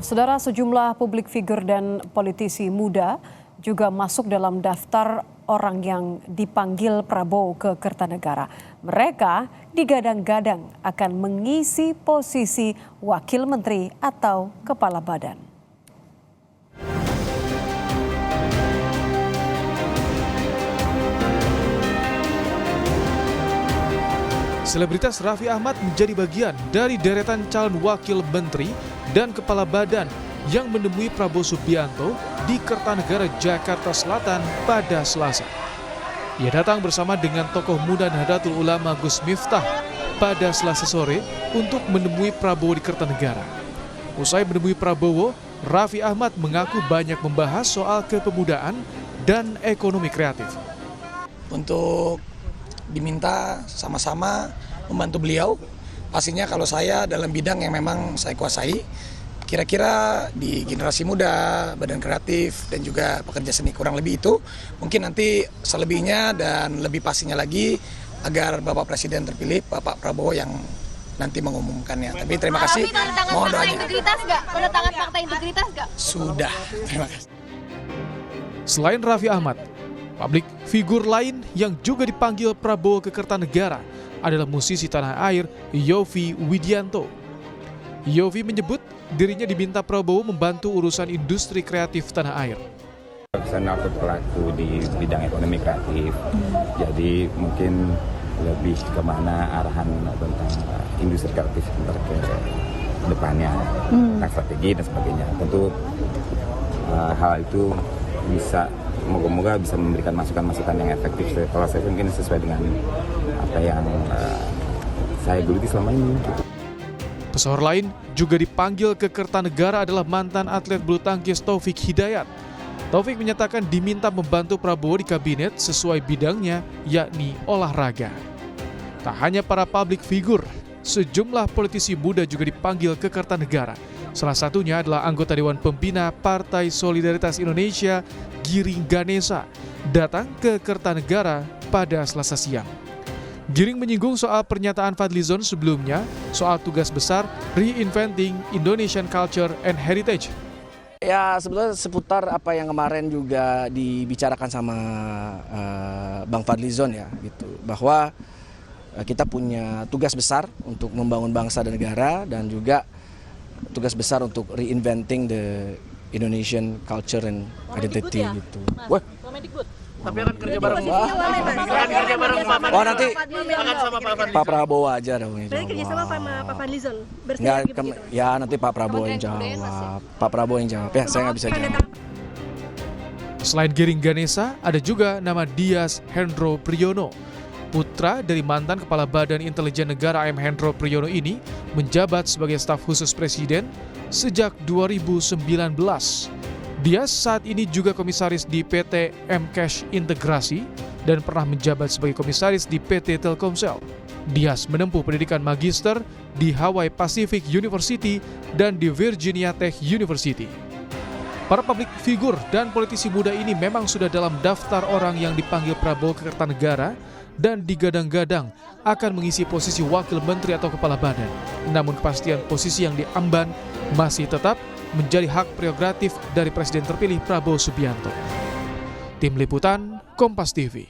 Saudara, sejumlah publik figur dan politisi muda juga masuk dalam daftar orang yang dipanggil Prabowo ke Kertanegara. Mereka digadang-gadang akan mengisi posisi wakil menteri atau kepala badan. Selebritas Raffi Ahmad menjadi bagian dari deretan calon wakil menteri dan kepala badan yang menemui Prabowo Subianto di Kertanegara, Jakarta Selatan pada Selasa. Ia datang bersama dengan tokoh muda Nahdlatul Ulama Gus Miftah pada Selasa sore untuk menemui Prabowo di Kertanegara. Usai menemui Prabowo, Raffi Ahmad mengaku banyak membahas soal kepemudaan dan ekonomi kreatif. Untuk diminta sama-sama membantu beliau, pastinya kalau saya dalam bidang yang memang saya kuasai, kira-kira di generasi muda, badan kreatif, dan juga pekerja seni kurang lebih itu, mungkin nanti selebihnya dan lebih pastinya lagi agar Bapak Presiden terpilih, Bapak Prabowo yang nanti mengumumkannya. Tapi terima kasih, mohon doanya. Tanda tangan fakta integritas nggak? Sudah, terima kasih. Selain Raffi Ahmad, publik figur lain yang juga dipanggil Prabowo ke Kertanegara adalah musisi tanah air Yovie Widianto. Yovie menyebut dirinya diminta Prabowo membantu urusan industri kreatif tanah air. Saya aku pelaku di bidang ekonomi kreatif, jadi mungkin lebih kemana arahan tentang industri kreatif ke depannya, tentang strategi dan sebagainya. Tentu hal itu bisa moga-moga bisa memberikan masukan-masukan yang efektif. Kalau saya mungkin sesuai dengan apa yang saya geluti selama ini. Pesohor lain juga dipanggil ke Kertanegara adalah mantan atlet bulu tangkis Taufik Hidayat. Taufik menyatakan diminta membantu Prabowo di kabinet sesuai bidangnya, yakni olahraga. Tak hanya para publik figur, sejumlah politisi muda juga dipanggil ke Kertanegara. Salah satunya adalah anggota Dewan Pembina Partai Solidaritas Indonesia, Giring Ganesa, datang ke Kertanegara pada Selasa siang. Giring menyinggung soal pernyataan Fadlizon sebelumnya soal tugas besar Reinventing Indonesian Culture and Heritage. Ya, sebetulnya seputar apa yang kemarin juga dibicarakan sama Bang Fadlizon ya, gitu, bahwa kita punya tugas besar untuk membangun bangsa dan negara dan juga tugas besar untuk reinventing the Indonesian culture and identity gitu. Wah, Tapi akan kerja bareng oh nanti Pak Prabowo aja dong yang Berarti jawab. kerja sama Pak Fadlizon? Nggak, ya nanti Pak Prabowo yang jawab. Pak Prabowo yang jawab ya, saya nggak bisa jawab. Selain Giring Ganesa, ada juga nama Dias Hendro Priyono. Putra dari mantan Kepala Badan Intelijen Negara AM Hendro Priyono ini menjabat sebagai staf khusus Presiden sejak 2019. Dias saat ini juga komisaris di PT M-Cash Integrasi dan pernah menjabat sebagai komisaris di PT Telkomsel. Dias menempuh pendidikan magister di Hawaii Pacific University dan di Virginia Tech University. Para publik figur dan politisi muda ini memang sudah dalam daftar orang yang dipanggil Prabowo ke Kertanegara dan digadang-gadang akan mengisi posisi wakil menteri atau kepala badan. Namun kepastian posisi yang diamban masih tetap menjadi hak prerogatif dari Presiden terpilih Prabowo Subianto. Tim Liputan, Kompas TV.